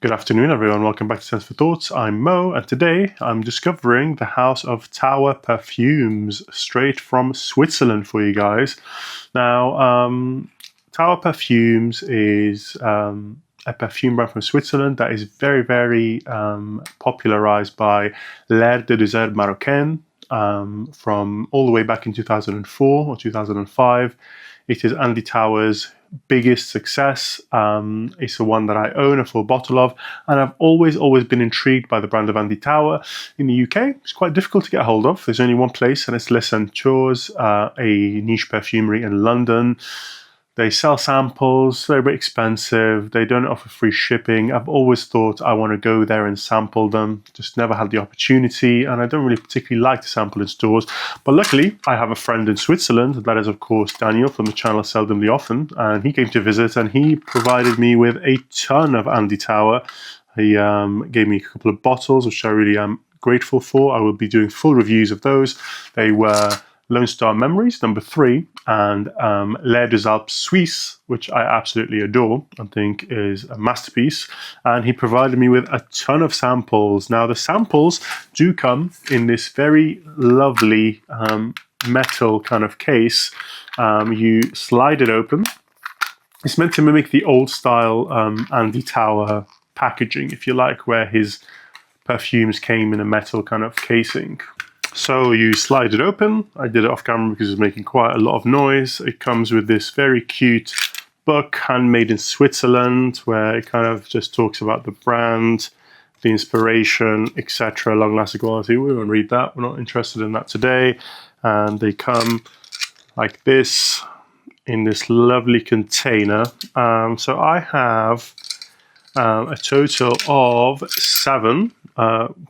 Good afternoon, everyone. Welcome back to Sense for Thoughts. I'm Mo, and today I'm discovering the house of Tower Perfumes, straight from Switzerland for you guys. Now, Tower Perfumes is a perfume brand from Switzerland that is very popularized by L'Air de Désert Marocain from all the way back in 2004 or 2005. It is Andy Tower's biggest success. It's the one that I own a full bottle of, and I've always been intrigued by the brand of Andy Tower. In the UK, it's quite difficult to get a hold of. There's only one place, and it's Les Chores, a niche perfumery in London. They sell samples, they're a bit expensive, they don't offer free shipping. I've always thought I want to go there and sample them, just never had the opportunity, and I don't really particularly like to sample in stores. But luckily, I have a friend in Switzerland, that is of course Daniel from the channel Seldomly Often, and he came to visit and he provided me with a ton of Andy Tower. He gave me a couple of bottles, which I really am grateful for. I will be doing full reviews of those. They were Lone Star Memories, #3, and L'Air des Alpes Suisse, which I absolutely adore and think is a masterpiece. And he provided me with a ton of samples. Now, the samples do come in this very lovely metal kind of case. You slide it open. It's meant to mimic the old style Andy Tower packaging, if you like, where his perfumes came in a metal kind of casing. So you slide it open. I did it off camera because it's making quite a lot of noise. It comes with this very cute book, handmade in Switzerland, where it kind of just talks about the brand, the inspiration, etc. Long-lasting quality. We won't read that. We're not interested in that today. And they come like this in this lovely container. So I have a total of 7.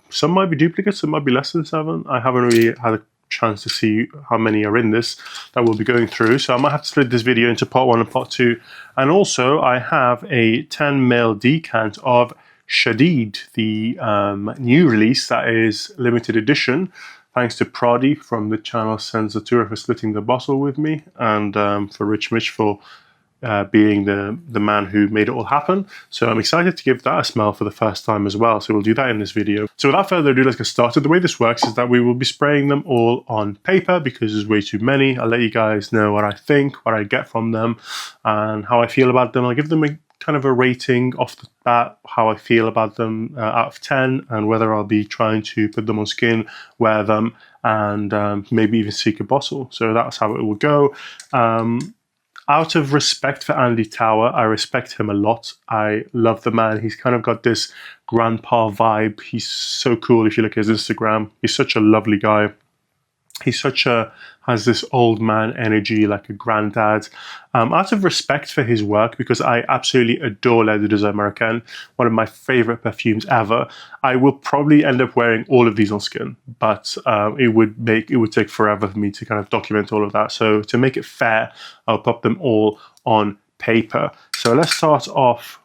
Some might be duplicates, some might be less than 7. I haven't really had a chance to see how many are in this that we'll be going through. So I might have to split this video into part 1 and part 2. And also I have a 10ml decant of Shadid, the new release that is limited edition. Thanks to Prodi from the channel Sensatura for splitting the bottle with me, and for Rich Mitch for being the man who made it all happen. So I'm excited to give that a smell for the first time as well. So we'll do that in this video. So without further ado, let's get started. The way this works is that we will be spraying them all on paper because there's way too many. I'll let you guys know what I think, what I get from them, and how I feel about them. I'll give them a kind of a rating off the bat, how I feel about them out of 10, and whether I'll be trying to put them on skin, wear them, and maybe even seek a bottle. So that's how it will go. Out of respect for Andy Tower, I respect him a lot. I love the man. He's kind of got this grandpa vibe. He's so cool if you look at his Instagram. He's such a lovely guy. He's has this old man energy, like a granddad. Out of respect for his work, because I absolutely adore L'Air de Désert Marocain, one of my favorite perfumes ever, I will probably end up wearing all of these on skin, but it would take forever for me to kind of document all of that. So to make it fair, I'll pop them all on paper. So let's start off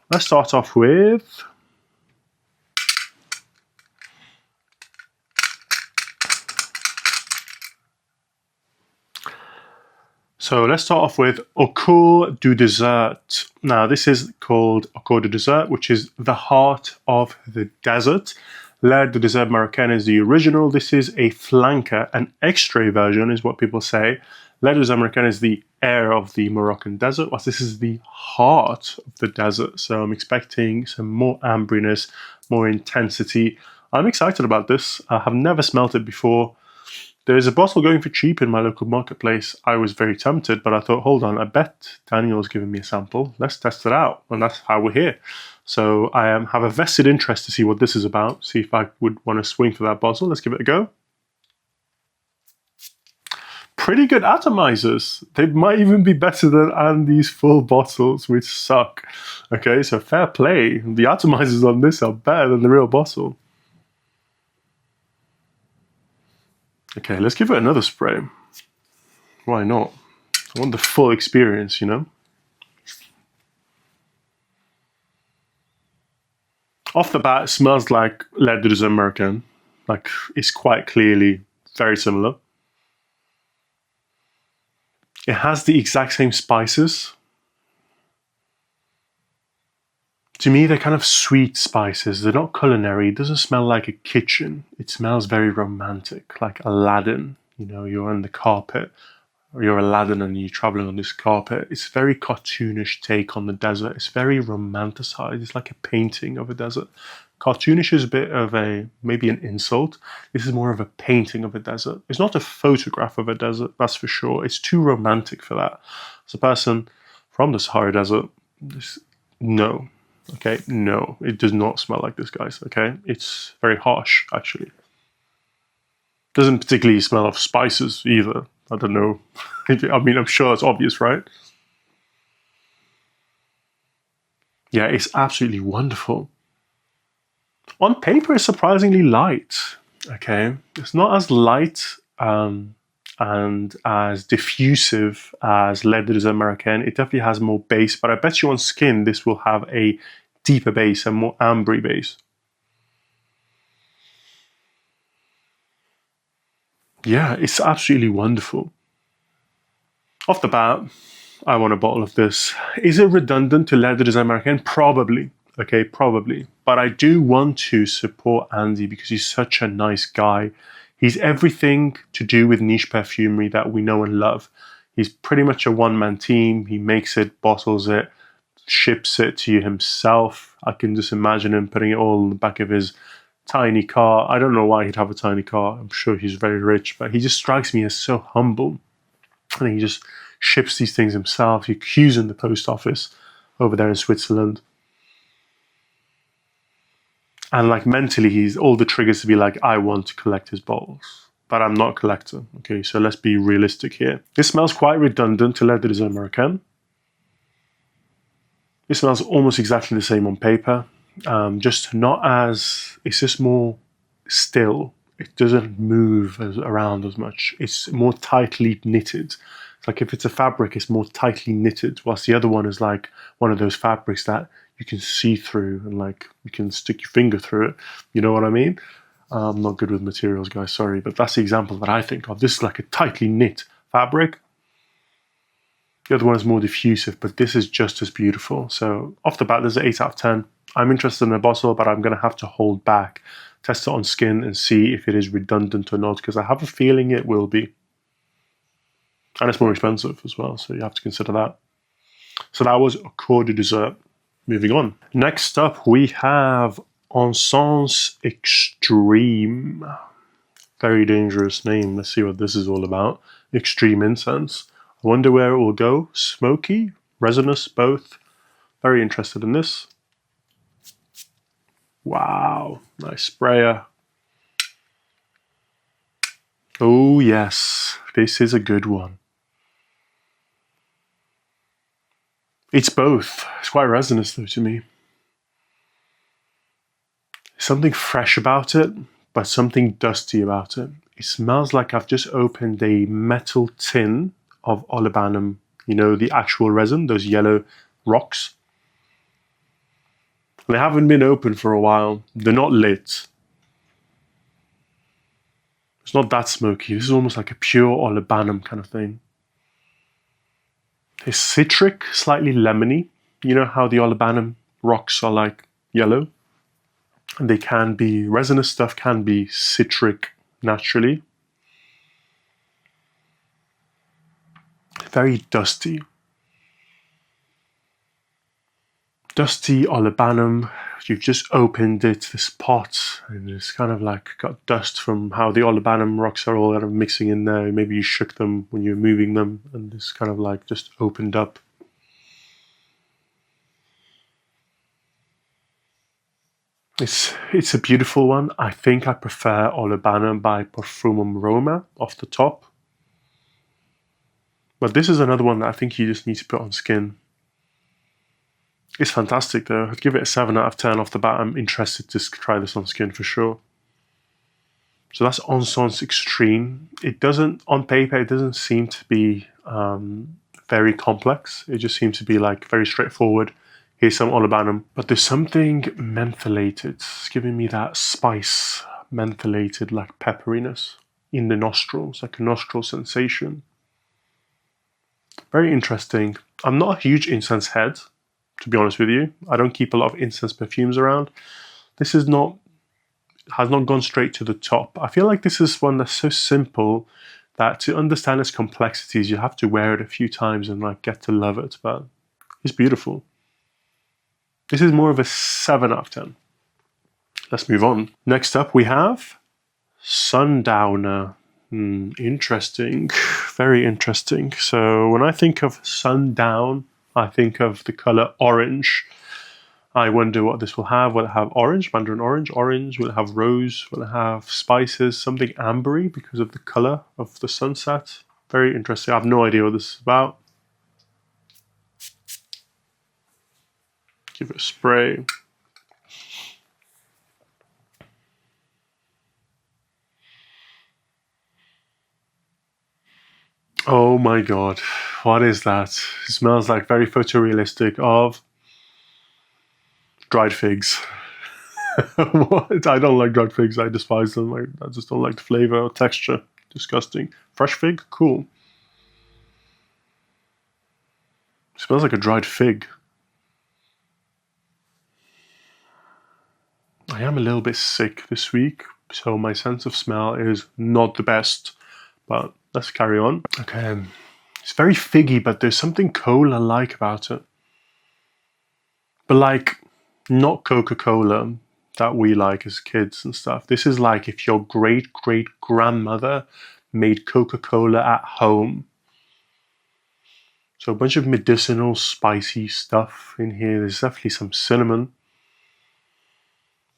with Au Coeur du Désert. Now, this is called Au Coeur du Désert, which is the heart of the desert. L'Air de Désert Marocain is the original. This is a flanker, an extrait version is what people say. L'Air de Désert Marocain is the air of the Moroccan desert, whilst this is the heart of the desert. So I'm expecting some more ambriness, more intensity. I'm excited about this. I have never smelt it before. There is a bottle going for cheap in my local marketplace. I was very tempted, but I thought, hold on, I bet Daniel's giving me a sample. Let's test it out. And that's how we're here. So I have a vested interest to see what this is about, see if I would want to swing for that bottle. Let's give it a go. Pretty good atomizers. They might even be better than Andy's full bottles, which suck. Okay, so fair play. The atomizers on this are better than the real bottle. Okay, let's give it another spray. Why not? I want the full experience, you know? Off the bat, it smells like L'Air de Désert Marocain. Like, it's quite clearly very similar. It has the exact same spices. To me, they're kind of sweet spices. They're not culinary. It doesn't smell like a kitchen. It smells very romantic, like Aladdin. You know, you're on the carpet, or you're Aladdin and you're traveling on this carpet. It's a very cartoonish take on the desert. It's very romanticized. It's like a painting of a desert. Cartoonish is a bit of maybe an insult. This is more of a painting of a desert. It's not a photograph of a desert, that's for sure. It's too romantic for that. As a person from the Sahara Desert, no. Okay, no, it does not smell like this, guys. Okay, it's very harsh, actually. Doesn't particularly smell of spices either. I don't know. I mean, I'm sure it's obvious, right? Yeah, it's absolutely wonderful. On paper, it's surprisingly light. Okay, it's not as light and as diffusive as Leather des Americaines. It definitely has more base, but I bet you on skin this will have a deeper base, a more ambery base. Yeah, it's absolutely wonderful. Off the bat, I want a bottle of this. Is it redundant to Leather des Americaines? Probably. Okay, probably. But I do want to support Andy because he's such a nice guy. He's everything to do with niche perfumery that we know and love. He's pretty much a one-man team. He makes it, bottles it, ships it to you himself. I can just imagine him putting it all in the back of his tiny car. I don't know why he'd have a tiny car. I'm sure he's very rich, but he just strikes me as so humble. And he just ships these things himself. He queues in the post office over there in Switzerland. And like mentally, he's all the triggers to be like, I want to collect his bottles. But I'm not a collector. Okay, so let's be realistic here. This smells quite redundant to Leather des Americaines. It smells almost exactly the same on paper. Just not as, it's just more still. It doesn't move around as much. It's more tightly knitted. It's like if it's a fabric, it's more tightly knitted, whilst the other one is like one of those fabrics that you can see through and like you can stick your finger through it. You know what I mean? I'm not good with materials, guys, sorry, but that's the example that I think of. This is like a tightly knit fabric. The other one is more diffusive, but this is just as beautiful. So off the bat, there's an 8 out of 10. I'm interested in a bottle, but I'm going to have to hold back, test it on skin and see if it is redundant or not, because I have a feeling it will be. And it's more expensive as well, so you have to consider that. So that was Accord de Dessert. Moving on. Next up, we have Incense Extreme. Very dangerous name. Let's see what this is all about. Extreme incense. I wonder where it will go. Smoky, resinous, both. Very interested in this. Wow, nice sprayer. Oh yes, this is a good one. It's both. It's quite resinous though to me. Something fresh about it, but something dusty about it. It smells like I've just opened a metal tin of olibanum. You know, the actual resin, those yellow rocks. They haven't been open for a while. They're not lit. It's not that smoky. This is almost like a pure olibanum kind of thing. It's citric, slightly lemony. You know how the olibanum rocks are like yellow? And they can be, resinous stuff can be citric naturally. Very dusty. Dusty olibanum. You've just opened it, this pot, and it's kind of like got dust from how the olibanum rocks are all kind of mixing in there. Maybe you shook them when you were moving them, and it's kind of like just opened up. It's a beautiful one. I think I prefer Olibanum by Perfume Roma off the top. But this is another one that I think you just need to put on skin. It's fantastic though. I'd give it a 7 out of 10 off the bat. I'm interested to try this on skin for sure. So that's Incense Extreme. It doesn't, on paper, it doesn't seem to be very complex. It just seems to be like very straightforward. Here's some olibanum, but there's something mentholated. It's giving me that spice, mentholated, like pepperiness in the nostrils, like a nostril sensation. Very interesting. I'm not a huge incense head, to be honest with you. I don't keep a lot of incense perfumes around. This has not gone straight to the top. I feel like this is one that's so simple that to understand its complexities, you have to wear it a few times and like get to love it. But it's beautiful. This is more of a 7 out of 10. Let's move on. Next up, we have Sundowner. Interesting. Very interesting. So when I think of sundown, I think of the color orange. I wonder what this will have. Will it have orange, mandarin orange, orange? Will it have rose? Will it have spices? Something ambery because of the color of the sunset. Very interesting. I have no idea what this is about. Give it a spray. Oh my god, what is that? It smells like very photorealistic of dried figs. What? I don't like dried figs, I despise them. I just don't like the flavor or texture. Disgusting. Fresh fig? Cool. It smells like a dried fig. I am a little bit sick this week, so my sense of smell is not the best, but let's carry on. Okay, it's very figgy, but there's something cola-like about it. But like, not Coca-Cola that we like as kids and stuff. This is like if your great-great-grandmother made Coca-Cola at home. So a bunch of medicinal, spicy stuff in here. There's definitely some cinnamon.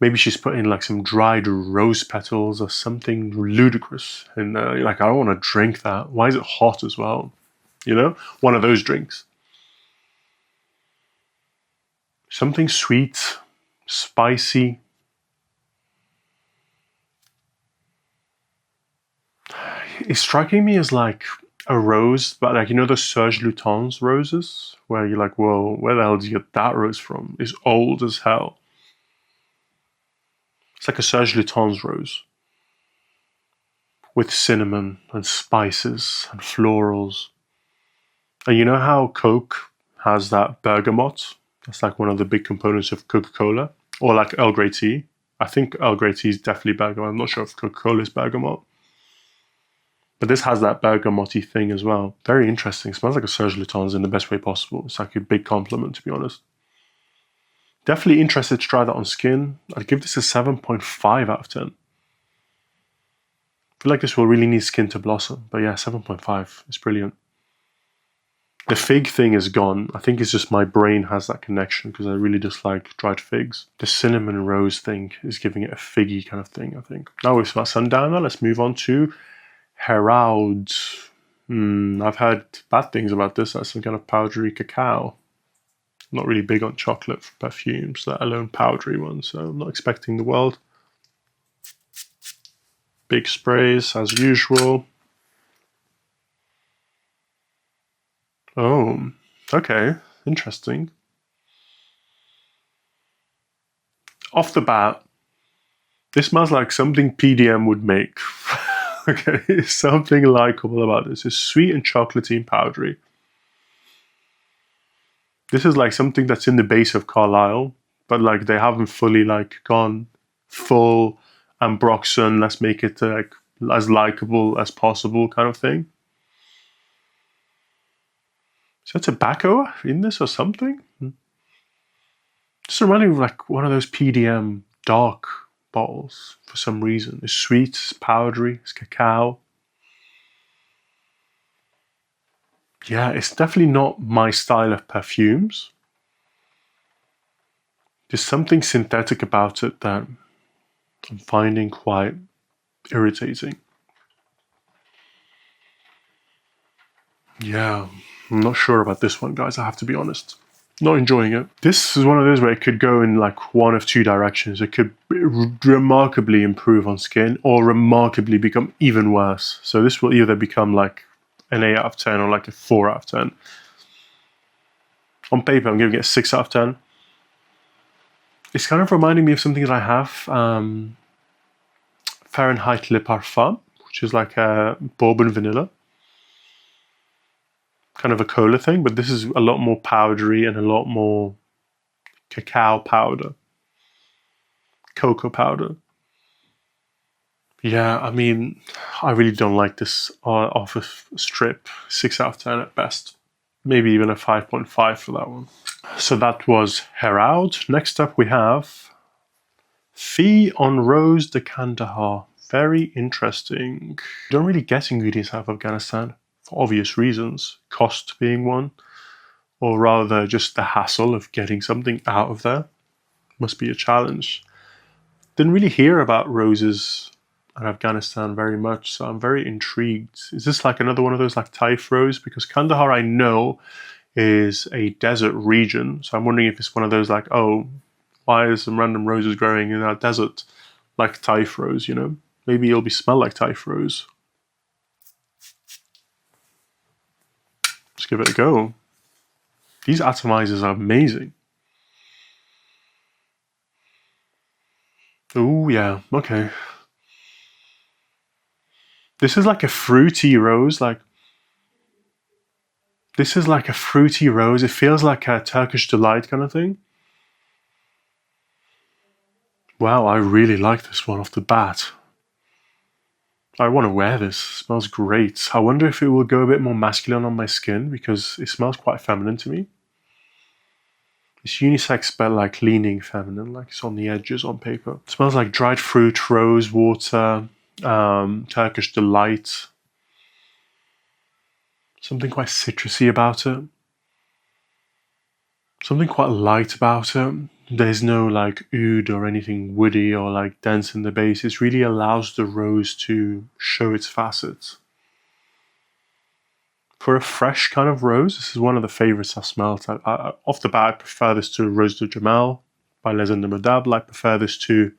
Maybe she's put in like some dried rose petals or something ludicrous. And you're like, I don't want to drink that. Why is it hot as well? You know, one of those drinks. Something sweet, spicy. It's striking me as like a rose, but like, you know, the Serge Lutens roses, where you're like, whoa, where the hell did you get that rose from? It's old as hell. It's like a Serge Lutens rose with cinnamon and spices and florals. And you know how Coke has that bergamot? That's like one of the big components of Coca-Cola. Or like Earl Grey tea. I think Earl Grey tea is definitely bergamot. I'm not sure if Coca-Cola is bergamot. But this has that bergamot-y thing as well. Very interesting. It smells like a Serge Lutens in the best way possible. It's like a big compliment, to be honest. Definitely interested to try that on skin. I'd give this a 7.5 out of 10. I feel like this will really need skin to blossom. But yeah, 7.5. It's brilliant. The fig thing is gone. I think it's just my brain has that connection because I really dislike dried figs. The cinnamon rose thing is giving it a figgy kind of thing, I think. Now we've smelled Sundowner. Let's move on to Heraud. I've heard bad things about this. That's some kind of powdery cacao. I'm not really big on chocolate perfumes, let alone powdery ones, so I'm not expecting the world. Big sprays as usual. Oh, okay, interesting. Off the bat, this smells like something PDM would make. Okay, something likable about this. It's sweet and chocolatey and powdery. This is like something that's in the base of Carlisle, but like they haven't fully like gone full Ambroxan, let's make it like as likable as possible kind of thing. Is there tobacco in this or something? Just reminding me of like one of those PDM dark bottles for some reason. It's sweet, it's powdery, it's cacao. Yeah, it's definitely not my style of perfumes. There's something synthetic about it that I'm finding quite irritating. Yeah, I'm not sure about this one, guys, I have to be honest. Not enjoying it. This is one of those where it could go in like one of two directions. It could remarkably improve on skin or remarkably become even worse. So this will either become like an 8 out of 10 or like a 4 out of 10. On paper, I'm giving it a 6 out of 10. It's kind of reminding me of something that I have. Fahrenheit Le Parfum, which is like a bourbon vanilla. Kind of a cola thing, but this is a lot more powdery and a lot more cacao powder, cocoa powder. Yeah, I mean, I really don't like this off a strip. 6 out of 10 at best. Maybe even a 5.5 for that one. So that was Heraud. Next up we have Fille en Rose de Kandahar. Very interesting. You don't really get ingredients out of Afghanistan for obvious reasons. Cost being one. Or rather just the hassle of getting something out of there. Must be a challenge. Didn't really hear about roses in Afghanistan very much, so I'm very intrigued. Is this like another one of those like Taif rose? Because Kandahar I know is a desert region, so I'm wondering if it's one of those like, oh, why is some random roses growing in our desert like Taif rose, you know? Maybe it'll be smell like Taif rose. Let's give it a go. These atomizers are amazing. Oh yeah, okay. This is like a fruity rose, like this is like a fruity rose. It feels like a Turkish delight kind of thing. Wow, I really like this one off the bat. I want to wear this. It smells great. I wonder if it will go a bit more masculine on my skin because it smells quite feminine to me. It's unisex but like leaning feminine, like it's on the edges on paper. It smells like dried fruit, rose water, Turkish delight. Something quite citrusy about it. Something quite light about it. There's no like oud or anything woody or like dense in the base. It really allows the rose to show its facets. For a fresh kind of rose, this is one of the favorites I've smelled. Off the bat, I prefer this to Rose de Jamal by Les Indomptables. I prefer this to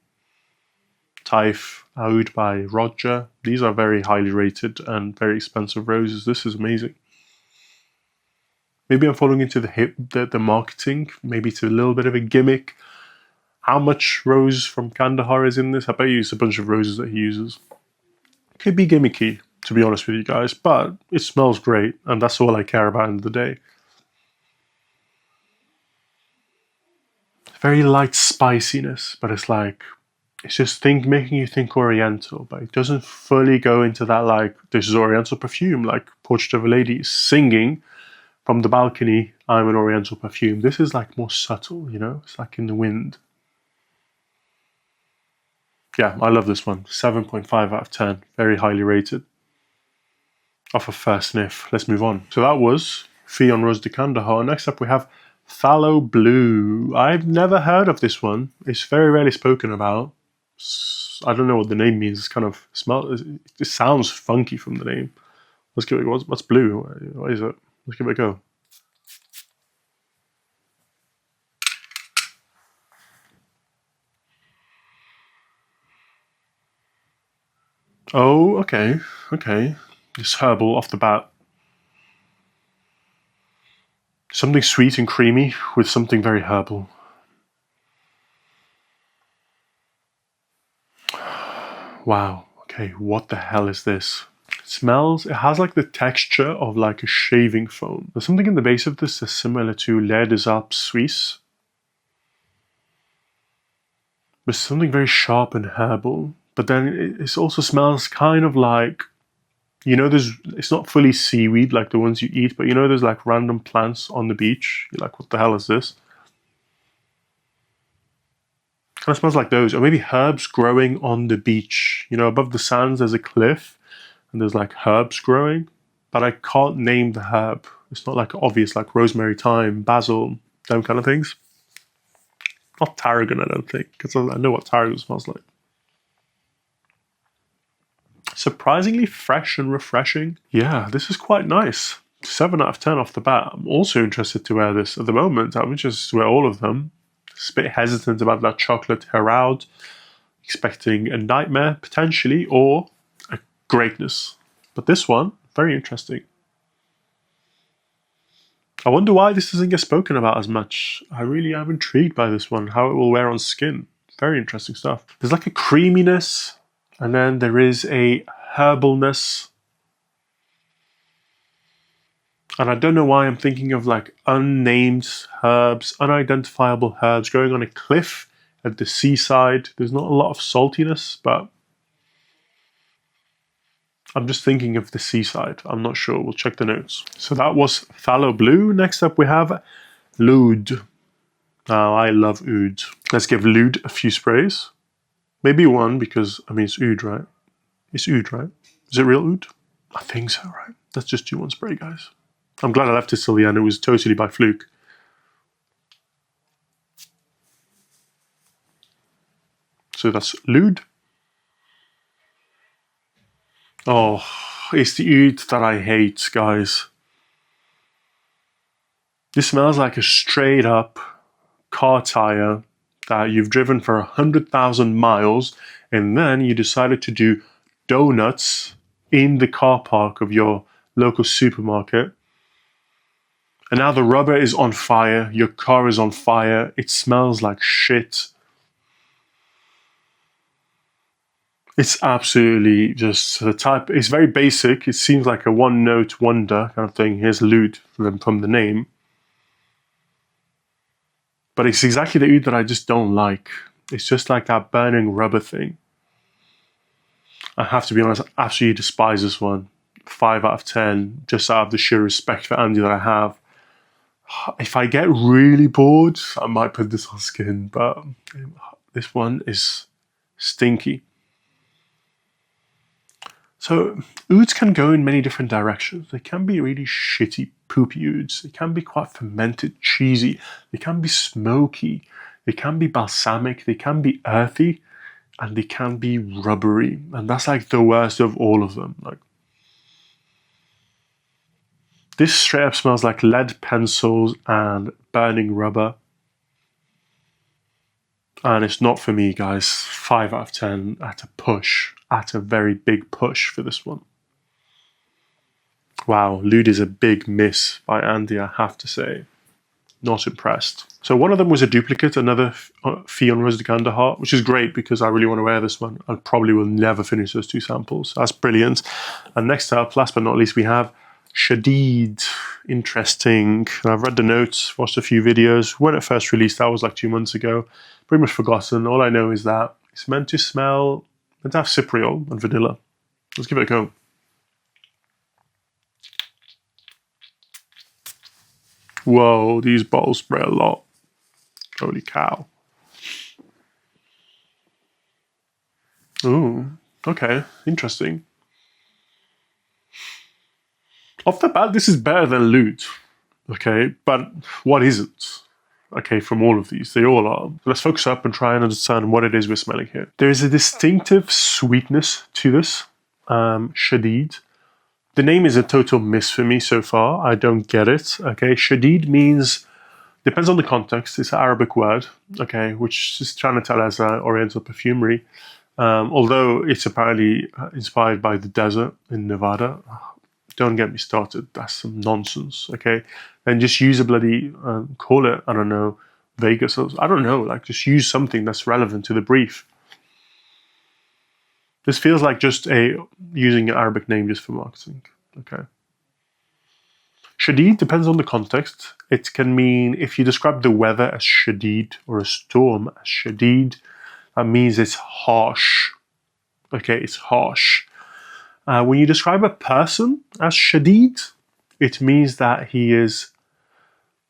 Taif Oud by Roger. These are very highly rated and very expensive roses. This is amazing. Maybe I'm falling into the marketing. Maybe it's a little bit of a gimmick. How much rose from Kandahar is in this? I bet you it's a bunch of roses that he uses. Could be gimmicky, to be honest with you guys, but it smells great, and that's all I care about in the day. Very light spiciness, but it's like, it's just making you think Oriental, but it doesn't fully go into that like, this is Oriental perfume, like Portrait of a Lady singing from the balcony, I'm an Oriental perfume. This is like more subtle, you know? It's like in the wind. Yeah, I love this one. 7.5 out of 10. Very highly rated. Off of first sniff. Let's move on. So that was Fille en Rose de Kandahar. Next up we have Phtaloblue. I've never heard of this one. It's very rarely spoken about. I don't know what the name means. It's kind of it sounds funky from the name. Let's give it a go. What's blue? What is it? Let's give it a go. Oh, okay. Okay. It's herbal off the bat. Something sweet and creamy with something very herbal. Wow. Okay, what the hell is this? It has like the texture of like a shaving foam. There's something in the base of this that's similar to L'air des Alpes Suisse. But something very sharp and herbal. But then it also smells kind of like, you know, it's not fully seaweed like the ones you eat, but you know there's like random plants on the beach. You're like, what the hell is this? Kind of smells like those. Or maybe herbs growing on the beach. You know, above the sands there's a cliff and there's like herbs growing, but I can't name the herb. It's not like obvious, like rosemary, thyme, basil, them kind of things. Not tarragon, I don't think, because I know what tarragon smells like. Surprisingly fresh and refreshing. Yeah, this is quite nice. 7 out of 10 off the bat. I'm also interested to wear this. At the moment, I'm interested to wear all of them. Just a bit hesitant about that chocolate Heraud. Expecting a nightmare, potentially, or a greatness. But this one, very interesting. I wonder why this doesn't get spoken about as much. I really am intrigued by this one, how it will wear on skin. Very interesting stuff. There's like a creaminess, and then there is a herbalness. And I don't know why I'm thinking of like unnamed herbs, unidentifiable herbs growing on a cliff at the seaside. There's not a lot of saltiness, but I'm just thinking of the seaside. I'm not sure. We'll check the notes. So that was Phtaloblue. Next up we have Oud. Now I love Oud. Let's give Oud a few sprays. Maybe one because, I mean, it's Oud, right? It's Oud, right? Is it real Oud? I think so, right? Let's just do one spray, guys. I'm glad I left it till the end. It was totally by fluke. So that's Oud. Oh, it's the Oud that I hate, guys. This smells like a straight up car tire that you've driven for 100,000 miles and then you decided to do donuts in the car park of your local supermarket. And now the rubber is on fire, your car is on fire, it smells like shit. It's absolutely just the type, it's very basic, it seems like a one-note wonder kind of thing. Here's Oud from the name. But it's exactly the Oud that I just don't like. It's just like that burning rubber thing. I have to be honest, I absolutely despise this one. 5 out of 10, just out of the sheer respect for Andy that I have. If I get really bored, I might put this on skin, but this one is stinky. So ouds can go in many different directions. They can be really shitty, poopy ouds. They can be quite fermented, cheesy. They can be smoky. They can be balsamic. They can be earthy. And they can be rubbery. And that's like the worst of all of them. Like, this straight up smells like lead pencils and burning rubber. And it's not for me, guys. 5 out of 10 at a push. At a very big push for this one. Wow, Oud is a big miss by Andy, I have to say. Not impressed. So one of them was a duplicate, another Fion Rose de Kandahar, which is great because I really want to wear this one. I probably will never finish those two samples. That's brilliant. And next up, last but not least, we have Shadid. Interesting. I've read the notes, watched a few videos. When it first released, that was like 2 months ago. Pretty much forgotten. All I know is that it's meant to smell, meant to have cypriol and vanilla. Let's give it a go. Whoa, these bottles spray a lot. Holy cow. Ooh, okay, interesting. Off the bat, this is better than Oud. Okay, but what isn't? Okay, from all of these, they all are. Let's focus up and try and understand what it is we're smelling here. There is a distinctive sweetness to this, Shadid. The name is a total miss for me so far. I don't get it. Okay, Shadid means, depends on the context. It's an Arabic word, okay, which is trying to tell us Oriental perfumery. Although it's apparently inspired by the desert in Nevada. Don't get me started. That's some nonsense, okay? Then just use a bloody, call it, I don't know, Vegas or I don't know, like just use something that's relevant to the brief. This feels like just using an Arabic name just for marketing, okay? Shadid depends on the context. It can mean, if you describe the weather as shadid or a storm as shadid, that means it's harsh, okay? It's harsh. When you describe a person as shadid, it means that he is,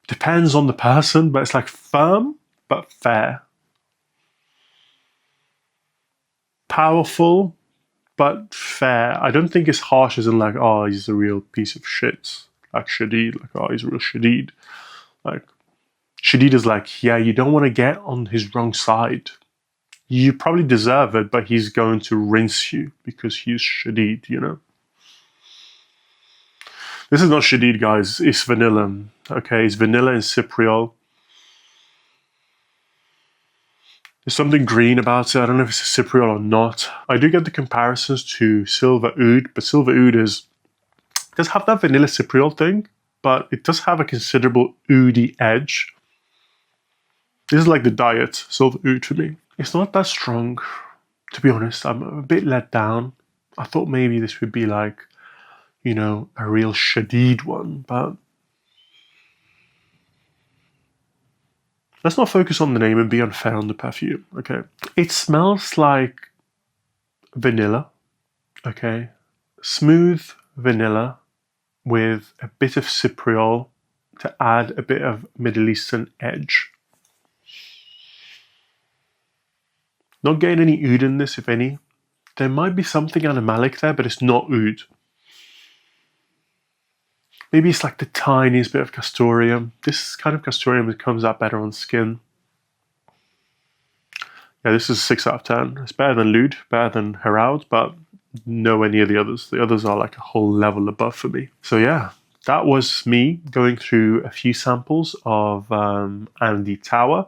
depends on the person, but it's like firm but fair. Powerful but fair. I don't think it's harsh as in like, oh, he's a real piece of shit. Like Shadid, like, oh, he's a real Shadid. Like, Shadid is like, yeah, you don't want to get on his wrong side. You probably deserve it, but he's going to rinse you because he's Shadid, you know? This is not Shadid, guys. It's vanilla. Okay, it's vanilla and cypriol. There's something green about it. I don't know if it's a cypriol or not. I do get the comparisons to Silver Oud, but Silver Oud does have that vanilla cypriol thing, but it does have a considerable oudy edge. This is like the diet Silver Oud for me. It's not that strong, to be honest. I'm a bit let down. I thought maybe this would be like you know, a real Shadid one, but let's not focus on the name and be unfair on the perfume, okay? It smells like vanilla, okay? Smooth vanilla with a bit of cypriol to add a bit of Middle Eastern edge. Not getting any oud in this, if any. There might be something animalic there, but it's not oud. Maybe it's like the tiniest bit of castoreum. This kind of castoreum comes out better on skin. Yeah, this is a 6 out of 10. It's better than Lude, better than Heraud, but nowhere near the others. The others are like a whole level above for me. So yeah, that was me going through a few samples of Andy Tower.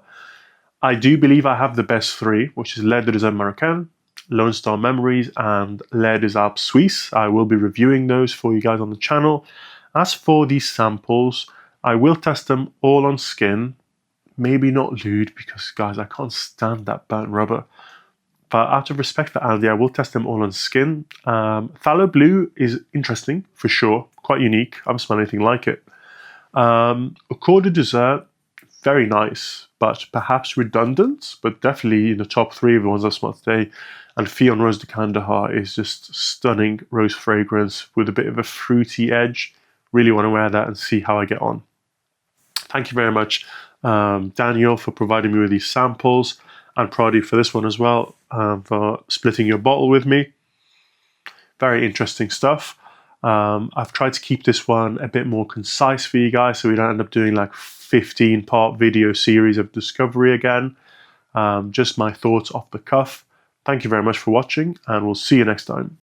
I do believe I have the best three, which is Les Deux Marocains, Lone Star Memories, and Les Deux Alpes Suisses. I will be reviewing those for you guys on the channel. As for these samples, I will test them all on skin. Maybe not Lude, because guys, I can't stand that burnt rubber. But out of respect for Andy, I will test them all on skin. Phtaloblue is interesting, for sure. Quite unique. I haven't smelled anything like it. Accord de Dessert, very nice, but perhaps redundant, but definitely in the top 3 of the ones I've smelled today. And Fion Rose de Kandahar is just stunning rose fragrance with a bit of a fruity edge. Really want to wear that and see how I get on. Thank you very much, Daniel, for providing me with these samples, and Prodi for this one as well, for splitting your bottle with me. Very interesting stuff. I've tried to keep this one a bit more concise for you guys so we don't end up doing like 15-part video series of discovery again. Just my thoughts off the cuff. Thank you very much for watching, and we'll see you next time.